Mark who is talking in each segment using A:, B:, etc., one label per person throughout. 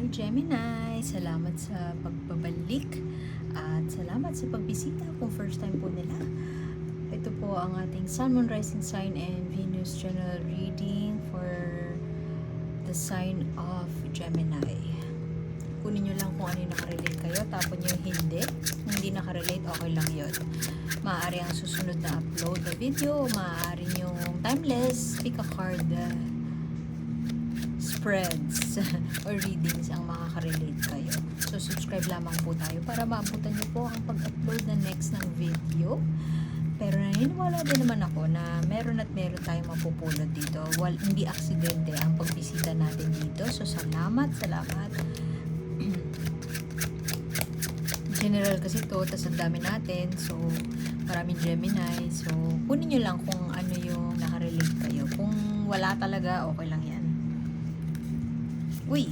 A: Hi Gemini! Salamat sa pagbabalik at salamat sa pagbisita kung first time po nila. Ito po ang ating Sun, Moon, Rising Sign and Venus General Reading for the sign of Gemini. Kunin nyo lang kung ano yung nakarelate kayo, tapon nyo yung hindi. Kung hindi nakarelate, okay lang yun. Maaari ang susunod na upload na video, maaari yung timeless, pick a card, spreads or readings ang makaka-relate kayo. So, subscribe lamang po tayo para maabutan nyo po ang pag-upload na next ng video. Pero naniniwala din naman ako na meron tayong mapupulot dito. Hindi aksidente ang pagbisita natin dito. So, salamat. General kasi to, tas ang dami natin. So, maraming Gemini. So, kunin nyo lang kung ano yung nakarelate kayo. Kung wala talaga, okay lang yan. Uy,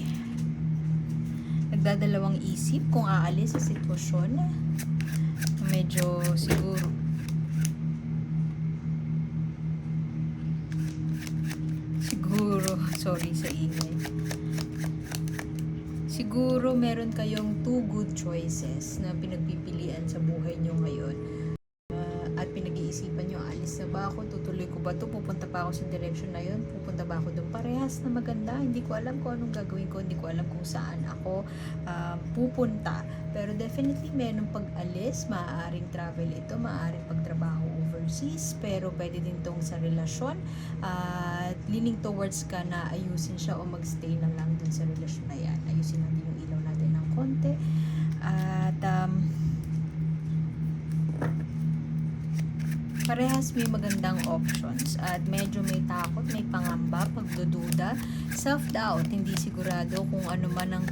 A: nagdadalawang isip kung aalis sa sitwasyon. Medyo sorry sa ingay. Siguro meron kayong two good choices na pinagpipilian sa buhay nyo ngayon. At pinag-iisipan nyo, alis na ba ako? Tutuloy ko ba ito? Pupunta pa ako sa direction na yun? Pupunta ba ako doon? Parehas na maganda. Hindi ko alam kung anong gagawin ko. Hindi ko alam kung saan ako pupunta. Pero definitely, meron pag-alis. Maaaring travel ito. Maaaring pagtrabaho overseas. Pero pwede din tong sa relasyon. At leaning towards ka na ayusin siya o magstay na lang dun sa relasyon na yan. Ayusin natin yung ilaw natin ng konti. At parehas may magandang options at medyo may takot, may pangamba, pagdududa, self-doubt, hindi sigurado kung ano man ang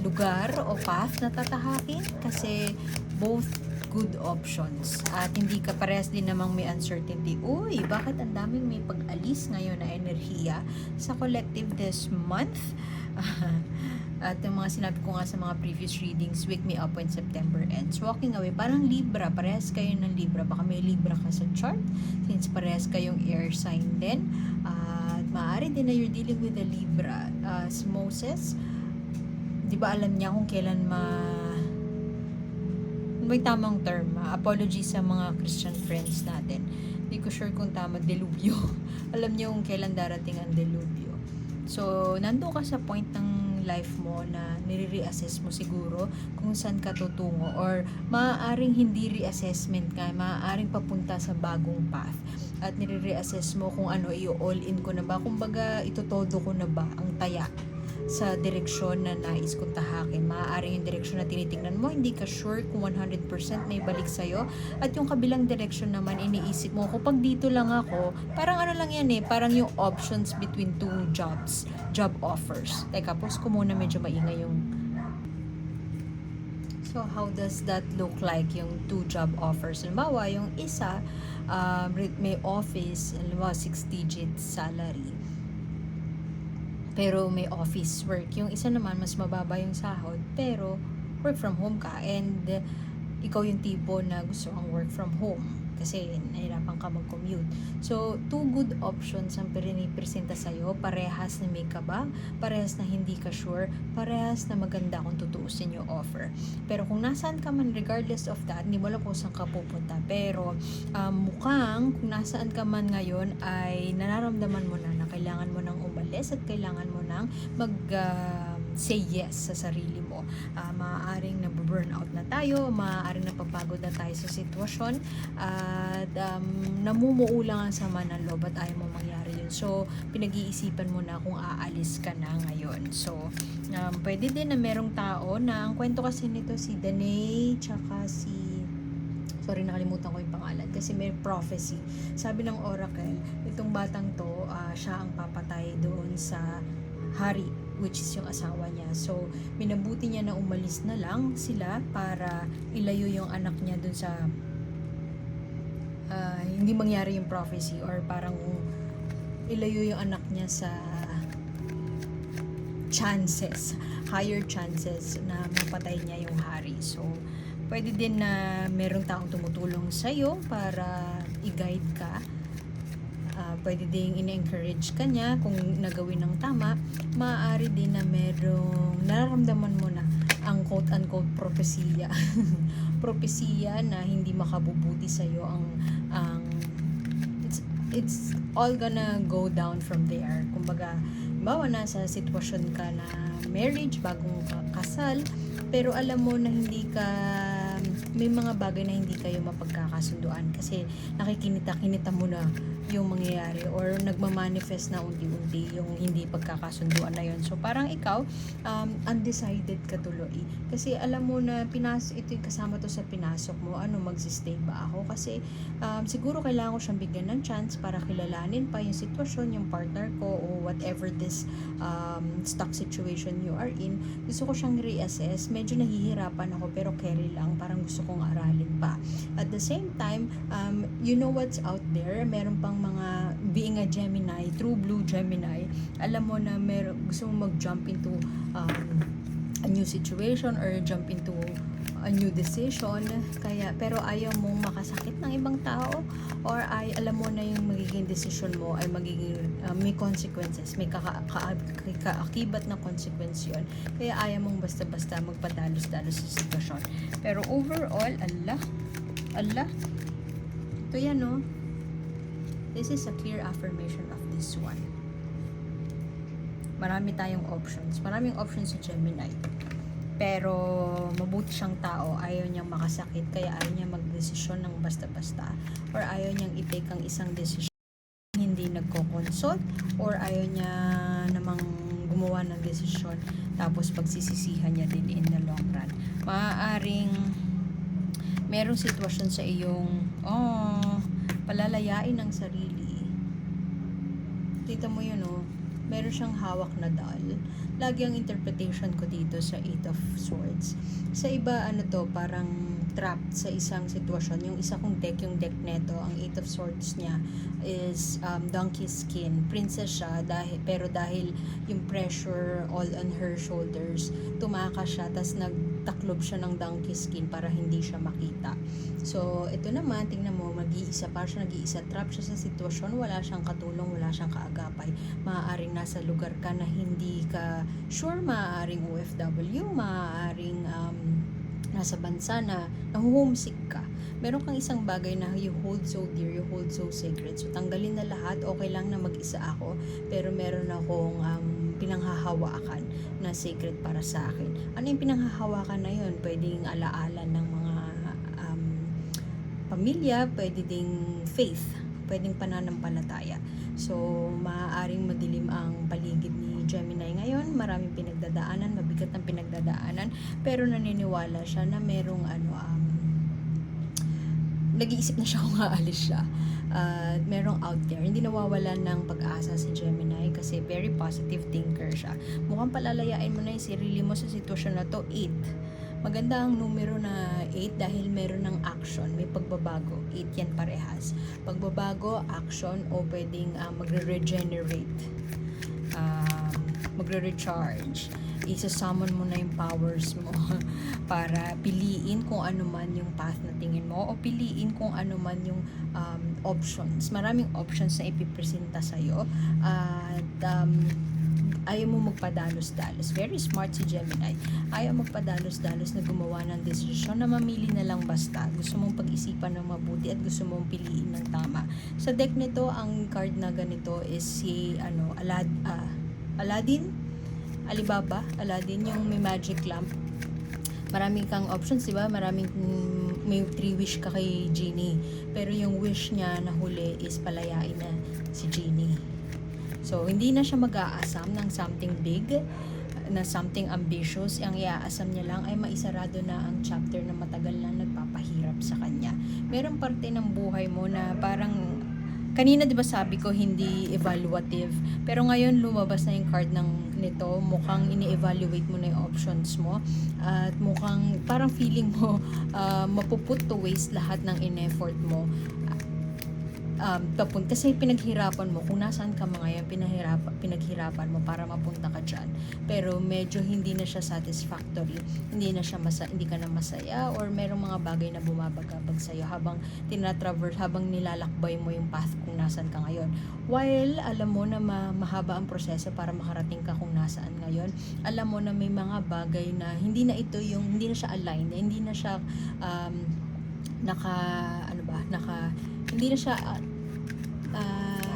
A: lugar o path na tatahakin kasi both good options at hindi ka parehas din namang may uncertainty. Uy, bakit ang daming may pag-alis ngayon na enerhiya sa collective this month? At yung mga sinabi ko nga sa mga previous readings, wake me up when September ends. Walking away, parang Libra, parehas kayo ng Libra. Baka may Libra ka sa chart, since parehas kayong air sign din. At maaari din na you're dealing with a Libra. Si Moses, di ba alam niya kung kailan may tamang term, apology sa mga Christian friends natin. Hindi ko sure kung tama, delubyo. Alam niyo kung kailan darating ang delubyo. So, nando ka sa point ng life mo na nire-reassess mo siguro kung saan ka tutungo or maaaring hindi reassessment ka, maaaring papunta sa bagong path at nire-reassess mo kung ano, i-all in ko na ba, kumbaga itotodo ko na ba ang taya sa direksyon na nais kong tahakin. Maaaring yung direksyon na tinitingnan mo, hindi ka sure kung 100% na ibalik sa'yo. At yung kabilang direksyon naman, iniisip mo, kapag dito lang ako, parang ano lang yan parang yung options between two jobs, job offers. Teka, pause ko muna, medyo maingay yung... So, how does that look like yung two job offers? Halimbawa, yung isa, may office, halimbawa 6-digit salary. Pero may office work. Yung isa naman, mas mababa yung sahod, pero work from home ka. And ikaw yung tipo na gusto ang work from home kasi nahirapan ka mag-commute. So, two good options ang pinipresenta sa'yo. Parehas na may kabang, parehas na hindi ka sure, parehas na maganda kung tutuusin yung offer. Pero kung nasaan ka man, regardless of that, hindi mo alam kung saan ka pupunta. Pero mukhang kung nasaan ka man ngayon ay nararamdaman mo na kailangan mo nang umalis at kailangan mo nang say yes sa sarili mo. Maaaring nabu-burnout na tayo, maaaring napapagod na tayo sa sitwasyon at namumuo lang ang sama ng loob at ayaw mo mangyari yun. So, pinag-iisipan mo na kung aalis ka na ngayon. So, pwede din na merong tao na ang kwento kasi nito si Danae tsaka sorry, nakalimutan ko yung pangalan kasi may prophecy. Sabi ng oracle, itong batang to, siya ang papatay doon sa hari, which is yung asawa niya. So, minabuti niya na umalis na lang sila para ilayo yung anak niya dun sa hindi mangyari yung prophecy or parang ilayo yung anak niya sa higher chances na mapatay niya yung hari. So, pwede din na merong taong tumutulong sa'yo para i-guide ka pwede ding in-encourage ka niya kung nagawin ng tama. Maaari din na merong nararamdaman mo na ang quote-unquote propesiya. Propesiya na hindi makabubuti sa'yo ang it's all gonna go down from there. Kumbaga, bawa nasa sitwasyon ka na marriage, bagong kasal, pero alam mo na may mga bagay na hindi kayo mapagkakasunduan kasi nakikinita mo na yung mangyayari or nagmamanifest na unti-unti yung hindi pagkakasunduan na yun. So parang ikaw, undecided ka tuloy. Kasi alam mo na ito yung kasama to sa pinasok mo, magsistay ba ako? Kasi siguro kailangan ko siyang bigyan ng chance para kilalanin pa yung sitwasyon, yung partner ko o whatever this stuck situation you are in. Gusto ko siyang reassess. Medyo nahihirapan ako pero carry lang. Parang gusto kong aralin pa. At the same time, you know what's out there. Meron pang mga, being a Gemini, true blue Gemini, alam mo na gusto mong mag-jump into a new situation or jump into a new decision, pero ayaw mong makasakit ng ibang tao or alam mo na yung magiging decision mo ay magiging may consequences, may kaakibat na consequence yun, kaya ayaw mong basta-basta magpadalos-dalos sa sitwasyon. Pero overall, Allah, ito yan, no? This is a clear affirmation of this one. Marami tayong options. Maraming options sa Gemini. Pero mabuti siyang tao, ayaw niyang makasakit, kaya ayaw niya magdesisyon ng basta-basta or ayaw niyang i-take ang isang desisyon hindi nagko-consult or ayaw niya namang gumawa ng desisyon tapos pagsisisihan niya din in the long run. Maaaring merong sitwasyon sa iyong palalayain ng sarili. Kita mo yun, meron siyang hawak na doll. Lagi ang interpretation ko dito sa 8 of Swords. Sa iba, parang trapped sa isang sitwasyon. Yung isa kong deck, yung deck neto, ang 8 of Swords niya is donkey skin. Princess siya, pero dahil yung pressure all on her shoulders, tumakas siya, tas nagtaklob siya ng donkey skin para hindi siya makita. So, ito naman, tingnan mo, mag-iisa, para siya nag-iisa, trap siya sa sitwasyon, wala siyang katulong, wala siyang kaagapay. Maaaring nasa lugar ka na hindi ka sure, maaaring OFW, maaaring nasa bansa na homesick ka. Meron kang isang bagay na you hold so dear, you hold so sacred. So, tanggalin na lahat, okay lang na mag-isa ako, pero meron akong pinanghahawakan na sacred para sa akin. Ano yung pinanghahawakan na yun? Pwedeng alaala ng mga pamilya, pwede ding faith, pwedeng pananampalataya. So, maaaring madilim ang paligid ni Gemini ngayon, maraming pinagdadaanan, mabigat ng pinagdadaanan, pero naniniwala siya na merong nag-iisip na siya kung aalis siya. Merong out there, hindi nawawalan ng pag-asa si Gemini kasi very positive thinker siya. Mukhang palalayain mo na yung sarili mo sa sitwasyon na to. 8. Maganda ang numero na 8 dahil meron ng action, may pagbabago. 8 yan parehas. Pagbabago, action, o pwedeng magre-regenerate, magre-recharge. Isa-summon mo na yung powers mo para piliin kung ano man yung path na tingin mo o piliin kung ano man yung options. Maraming options na ipipresenta sa'yo at ayaw mo magpadalos-dalos. Very smart si Gemini. Ayaw magpadalos-dalos na gumawa ng desisyon na mamili na lang basta. Gusto mong pag-isipan ng mabuti at gusto mong piliin ng tama. Sa deck nito, ang card na ganito is si Aladdin, Aladdin, yung may magic lamp. Maraming kang options, diba? May 3 wish ka kay Genie. Pero yung wish niya na huli is palayain na si Genie. So, hindi na siya mag-aasam ng something big, na something ambitious. Ang iaasam niya lang ay maisarado na ang chapter na matagal na nagpapahirap sa kanya. Merong parte ng buhay mo na parang, kanina diba sabi ko hindi evaluative, pero ngayon lumabas na yung card nito, mukhang ini-evaluate mo na yung options mo, at mukhang parang feeling mo mapuput to waste lahat ng in-effort mo. kasi pinaghirapan mo kung nasaan ka mga yan, pinaghirapan mo para mapunta ka dyan, pero medyo hindi na siya satisfactory, hindi ka na masaya, or merong mga bagay na bumabagabag sa'yo habang habang nilalakbay mo yung path kung nasaan ka ngayon, while alam mo na mahaba ang proseso para makarating ka kung nasaan ngayon. Alam mo na may mga bagay na hindi na siya aligned, hindi na siya hindi na siya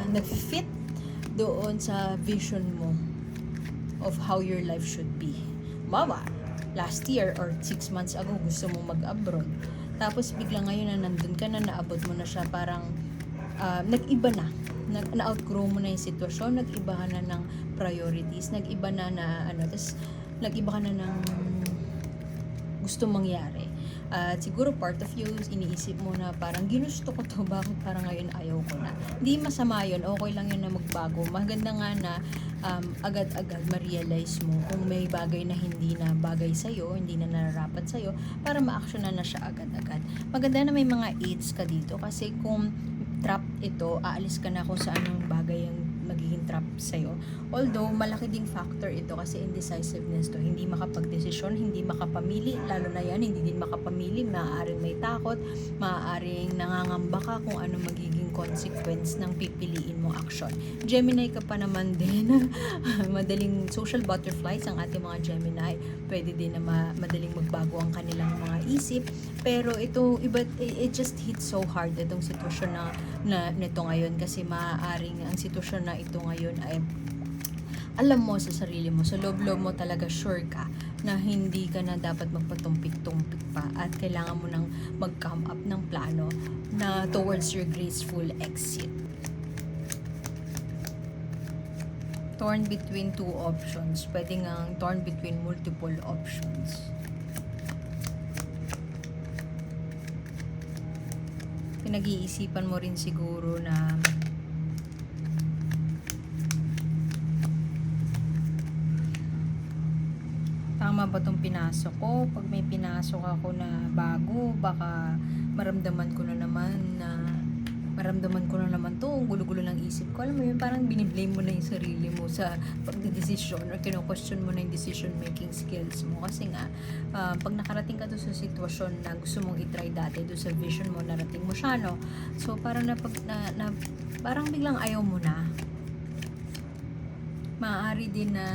A: nag-fit doon sa vision mo of how your life should be. Mama, last year or 6 months ago gusto mong mag-abroad, tapos bigla ngayon na nandun ka na, naabot mo na siya, parang nag-iba na, na-outgrow mo na yung sitwasyon, nag-iba ka na ng priorities, nag-iba na tapos nag-iba ka na ng gusto mangyari. At siguro part of you, iniisip mo na parang ginusto ko to, bakit parang ngayon ayaw ko na. Hindi masama yun, okay lang yun na magbago. Maganda nga na agad-agad ma-realize mo kung may bagay na hindi na bagay sa'yo, hindi na nararapat sa'yo, para ma-actionan na siya agad-agad. Maganda na may mga aids ka dito, kasi kung trap ito, aalis ka na kung saan yung bagay yung magiging trap sa'yo. Although, malaki ding factor ito kasi indecisiveness to. Hindi makapagdesisyon, hindi makapamili, lalo na yan, hindi din makapamili, maaaring may takot, maaaring nangangamba ka kung ano magiging consequence ng pipiliin mong action. Gemini ka pa naman din. Madaling social butterflies ang ating mga Gemini. Pwede din na madaling magbago ang kanilang mga isip. Pero ito, it just hits so hard itong sitwasyon na nito ngayon, kasi maaaring ang sitwasyon na ito ngayon ay alam mo sa sarili mo, sa loob-loob mo talaga sure ka na hindi ka na dapat magpatumpik-tumpik pa, at kailangan mo nang mag-come up ng plano na towards your graceful exit. Torn between two options. Pwede ngang torn between multiple options. Pinag-iisipan mo rin siguro na tama ba itong pinasok ko? Pag may pinasok ako na bago, baka maramdaman ko na naman to, ang gulo-gulo ng isip ko. Alam mo yun, parang biniblame mo na yung sarili mo sa pagdedesisyon, or kino-question mo na yung decision making skills mo. Kasi nga, pag nakarating ka doon sa sitwasyon na gusto mong itry dati, doon sa vision mo, narating mo siya, no? So, parang parang biglang ayaw mo na. Maaari din na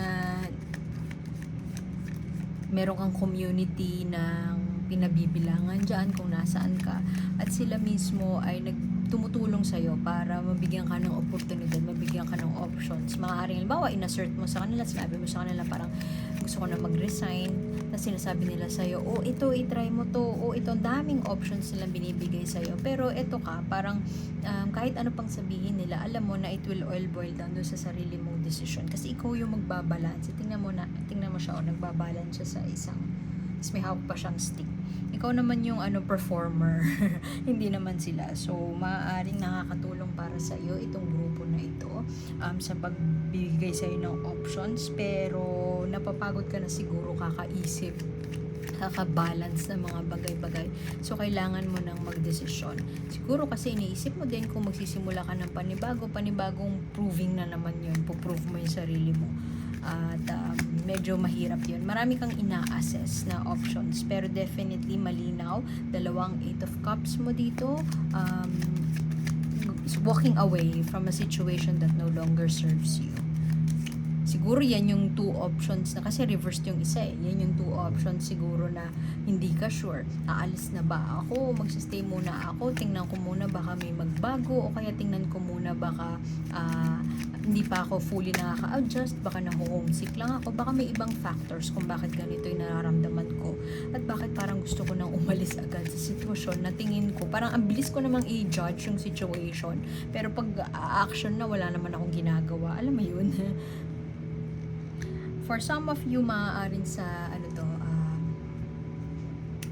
A: meron kang community ng pinabibilangan dyan kung nasaan ka, at sila mismo ay tumutulong sa'yo para mabigyan ka ng oportunidad, mabigyan ka ng options. Maaaring, halimbawa, inassert mo sa kanila, sinabi mo sa kanila parang gusto ko na mag-resign, na sinasabi nila sa'yo, ito, itry mo to, ito, daming options nilang binibigay sa'yo, pero ito ka, parang kahit ano pang sabihin nila, alam mo na it will all boil down doon sa sarili mong decision, kasi ikaw yung magbabalance. Tingnan mo siya, nagbabalance siya sa isang, tapos may hawak pa siyang stick. Ikaw naman yung performer, hindi naman sila. So, maaaring nakakatulong para sa iyo itong grupo na ito sa pagbibigay sa iyo ng options, pero napapagod ka na siguro kakaisip, kakabalance ng mga bagay-bagay. So, kailangan mo nang magdesisyon. Siguro kasi iniisip mo din kung magsisimula ka ng panibagong proving na naman yun. Puprove mo yung sarili mo. At medyo mahirap yun. Marami kang ina-assess na options, pero definitely malinaw. 2 8 of cups mo dito. Walking away from a situation that no longer serves you. Siguro yan yung 2 options na, kasi reversed yung isa eh. Yan yung 2 options siguro na hindi ka sure. Aalis na ba ako? Magsistay muna ako? Tingnan ko muna baka may magbago, o kaya tingnan ko muna baka hindi pa ako fully nakaka-adjust, baka na-homesick lang ako, baka may ibang factors kung bakit ganito yung nararamdaman ko, at bakit parang gusto ko nang umalis agad sa sitwasyon na tingin ko parang ang bilis ko namang i-judge yung situation, pero pag action na, wala naman akong ginagawa. Alam mo yun. For some of you, maaaring sa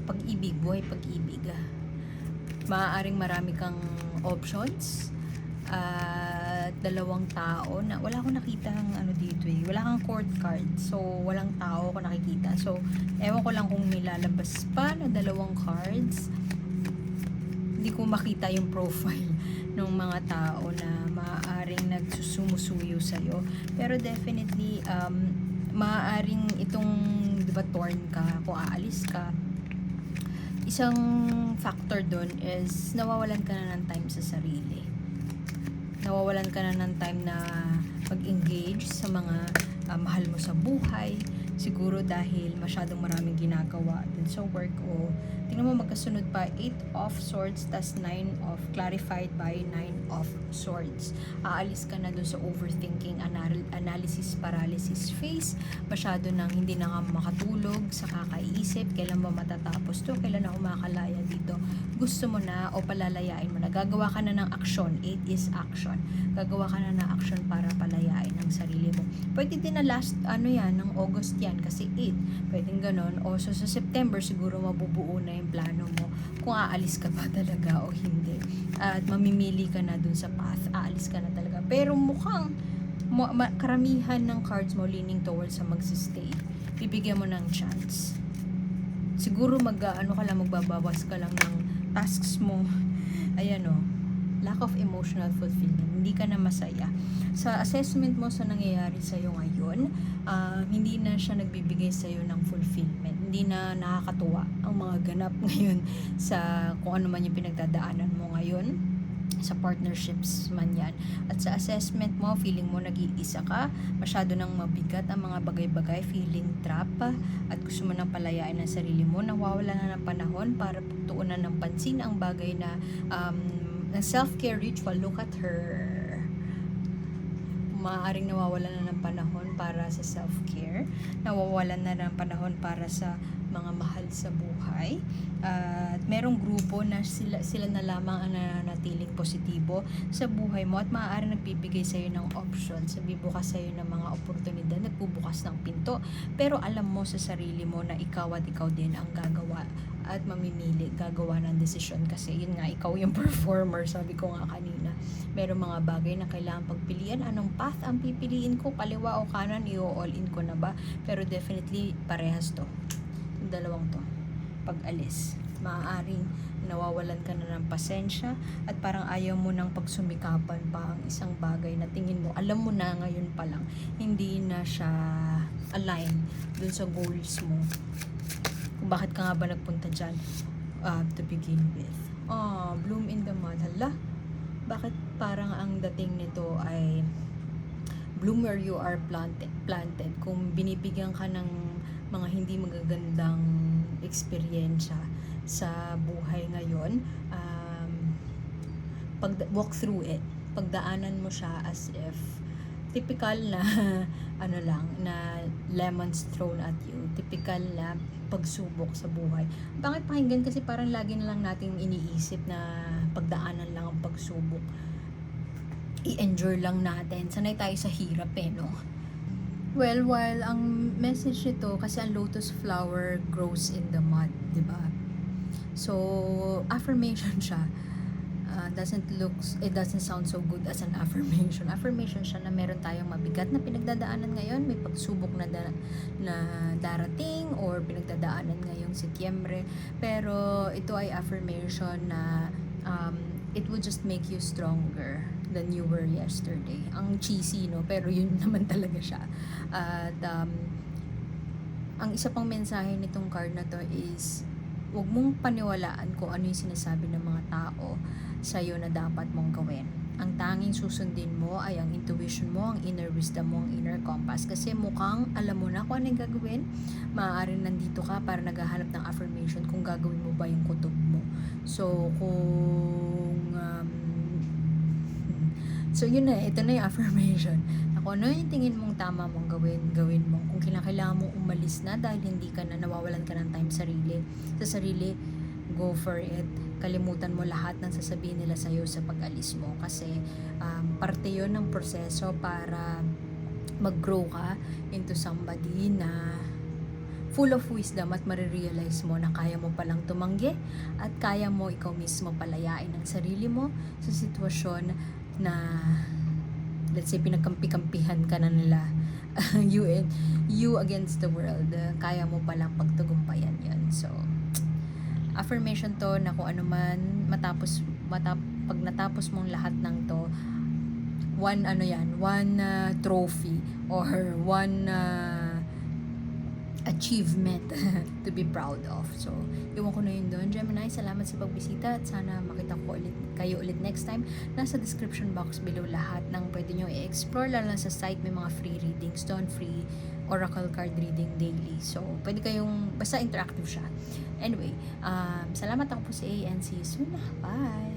A: pag-ibig, buhay pag-ibig, maaaring marami kang options, at 2 tao na wala akong nakita ng dito eh. Wala kang court card, so walang tao ako nakikita. So, ewan ko lang kung may lalabas pa na 2 cards. Hindi ko makita yung profile ng mga tao na maaaring nagsusumusuyo sa'yo. Pero definitely, maaaring itong, di ba, torn ka, kung aalis ka, isang factor doon is nawawalan ka na ng time sa sarili. Nawawalan ka na ng time na mag-engage sa mga mahal mo sa buhay. Siguro dahil masyadong maraming ginagawa din sa work, o tingnan mo magkasunod pa 8 of swords tas 9 of clarified by 9 of swords. Aalis ka na dun sa overthinking, analysis paralysis phase. Masyado nang hindi na ka makatulog sa kakaisip, kailan ba matatapos to, kailan ako makakalaya dito. Gusto mo na o palalayain mo na, gagawa ka na ng action. 8 is action. Gagawa ka na ng action para palayain ang sarili mo. Pwede din na last ng August yan, kasi 8, pwedeng ganon. O so sa September siguro mabubuo na yung plano mo kung aalis ka ba talaga o hindi, at mamimili ka na dun sa path, aalis ka na talaga. Pero mukhang karamihan ng cards mo leaning towards sa magsistay. Bibigyan mo ng chance. Siguro magbabawas ka lang ng tasks mo. Ayan o, lack of emotional fulfillment. Hindi ka na masaya. Sa assessment mo sa nangyayari sa'yo ngayon, hindi na siya nagbibigay sa'yo ng fulfillment. Hindi na nakakatuwa ang mga ganap ngayon sa kung ano man yung pinagdadaanan mo ngayon, sa partnerships man yan. At sa assessment mo, feeling mo nag-iisa ka, masyado nang mabigat ang mga bagay-bagay, feeling trap, at gusto mo nang palayain ang sarili mo, nawawala na ng panahon para pagtuunan ng pansin ang bagay na self-care ritual. Look at her. Maaaring nawawalan na ng panahon para sa self-care, nawawalan na ng panahon para sa mga mahal sa buhay, at merong grupo na sila na lamang ang nananatiling positibo sa buhay mo, at maaaring nagbibigay sa'yo ng options, nagbubukas sa'yo ng mga oportunidad, nagbubukas ng pinto, pero alam mo sa sarili mo na ikaw at ikaw din ang gagawa at mamimili, gagawa ng desisyon, kasi yun nga, ikaw yung performer. Sabi ko nga kanina, merong mga bagay na kailangan pagpilian, anong path ang pipiliin ko, kaliwa o kanan, i-all in ko na ba? Pero definitely parehas to, yung dalawang to. Pag alis, maaaring nawawalan ka na ng pasensya, at parang ayaw mo nang pagsumikapan pa ang isang bagay na tingin mo, alam mo na ngayon pa lang, hindi na siya align dun sa goals mo. Kung bakit ka nga ba nagpunta dyan to begin with. Bloom in the mud. Hala, bakit parang ang dating nito ay bloom where you are planted. Kung binibigyan ka ng mga hindi magagandang eksperyensya sa buhay ngayon, walk through it. Pagdaanan mo siya as if typical na na lemons thrown at you. Typical na pagsubok sa buhay. Bakit pakinggan? Kasi parang lagi na lang nating iniisip na pagdaanan lang ang pagsubok. I-enjoy lang natin. Sanay tayo sa hirap no? Well, while ang message nito, kasi ang lotus flower grows in the mud, di ba? So, affirmation siya. It doesn't sound so good as an affirmation. Affirmation siya na meron tayong mabigat na pinagdadaanan ngayon, may pagsubok na darating, or pinagdadaanan ngayong Setyembre, pero ito ay affirmation na it will just make you stronger than you were yesterday. Ang cheesy, no? Pero yun naman talaga siya. At ang isa pang mensahe nitong card na to is, huwag mong paniwalaan kung ano yung sinasabi ng mga tao sa'yo na dapat mong gawin. Ang tanging susundin mo ay ang intuition mo, ang inner wisdom mo, ang inner compass. Kasi mukhang alam mo na kung ano yung gagawin. Maaaring nandito ka para naghahanap ng affirmation kung gagawin mo ba yung kutob mo. So, yun na, ito na yung affirmation. Kung ano yung tingin mong tama mong gawin mo. Kung kailangan mong umalis na dahil hindi ka na, nawawalan ka ng time sa sarili, go for it. Kalimutan mo lahat ng sasabihin nila sa'yo sa pag-alis mo. Kasi parte yun ng proseso para mag-grow ka into somebody na full of wisdom, at marirealize mo na kaya mo palang tumanggi, at kaya mo ikaw mismo palayain ang sarili mo sa sitwasyon na, let's say, pinagkampi-kampihan ka na nila. you against the world. Kaya mo palang pagtagumpayan yan. So, affirmation to na kung ano man pag natapos mong lahat ng to, one trophy or one achievement to be proud of. So, iwan ko na yun doon. Gemini, salamat sa pagbisita at sana makita ko kayo ulit next time. Nasa description box below lahat ng pwede nyo i-explore. Lalo na sa site, may mga free readings doon, free oracle card reading daily. So, pwede kayong, basta interactive siya. Anyway, salamat, ako po si A and see you soon. Bye!